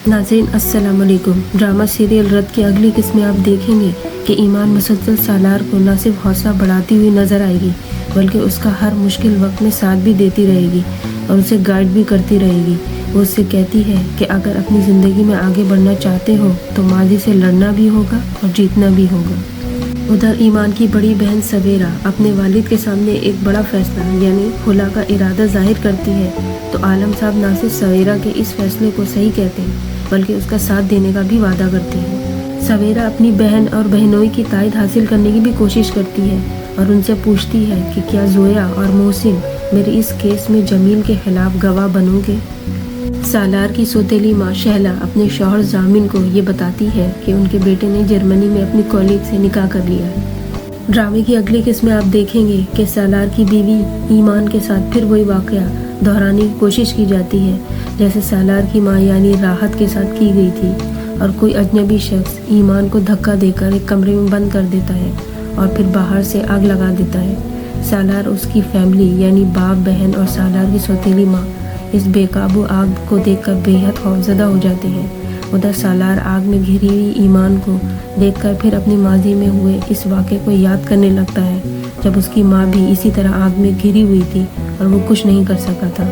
नाज़रीन अस्सलाम वालेकुम। ड्रामा सीरियल रत की अगली किस्म में आप देखेंगे कि ईमान मुसलसल सालार को न सिर्फ हौसला बढ़ाती हुई नजर आएगी बल्कि उसका हर मुश्किल वक्त में साथ भी देती रहेगी और उसे गाइड भी करती रहेगी। वो उससे कहती है कि अगर अपनी ज़िंदगी में आगे बढ़ना चाहते हो तो माजी से लड़ना भी होगा और जीतना भी होगा। उधर ईमान की बड़ी बहन सवेरा अपने वालिद के सामने एक बड़ा फैसला यानी खुला का इरादा जाहिर करती है तो आलम साहब ना सिर्फ सवेरा के इस फैसले को सही कहते हैं बल्कि उसका साथ देने का भी वादा करते हैं। सवेरा अपनी बहन और बहनोई की तायद हासिल करने की भी कोशिश करती है और उनसे पूछती है कि क्या जोया और मोहसिन मेरे इस केस में जमील के खिलाफ गवाह बनोगे। सालार की सौतेली माँ शहला अपने शौहर जामिन को ये बताती है कि उनके बेटे ने जर्मनी में अपनी कॉलीग से निकाह कर लिया है। ड्रामे की अगली किस्म में आप देखेंगे कि सालार की बीवी ईमान के साथ फिर वही वाकया दोहराने की कोशिश की जाती है जैसे सालार की माँ यानी राहत के साथ की गई थी और कोई अजनबी शख्स ईमान को धक्का देकर एक कमरे में बंद कर देता है और फिर बाहर से आग लगा देता है। सालार, उसकी फैमिली यानी बाप, बहन और सालार की सौतेली माँ इस बेकाबू आग को देखकर बेहद खौफजदा हो जाते हैं। उधर सालार आग में घिरी हुई ईमान को देखकर फिर अपनी माजी में हुए इस वाक़े को याद करने लगता है जब उसकी माँ भी इसी तरह आग में घिरी हुई थी और वो कुछ नहीं कर सका था।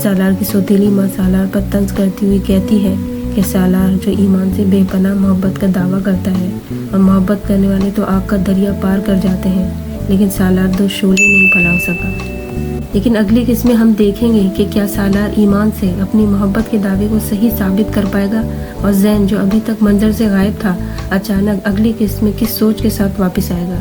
सालार की सौतेली माँ सालार पर तंज करती हुई कहती है कि सालार जो ईमान से बेपनाह मोहब्बत का दावा करता है और मोहब्बत करने वाले तो आग का दरिया पार कर जाते हैं लेकिन सालार दो शोले नहीं फैला सका। लेकिन अगली किस्म में हम देखेंगे कि क्या सालार ईमान से अपनी मोहब्बत के दावे को सही साबित कर पाएगा और जैन जो अभी तक मंजर से गायब था अचानक अगली किस्म में किस सोच के साथ वापस आएगा।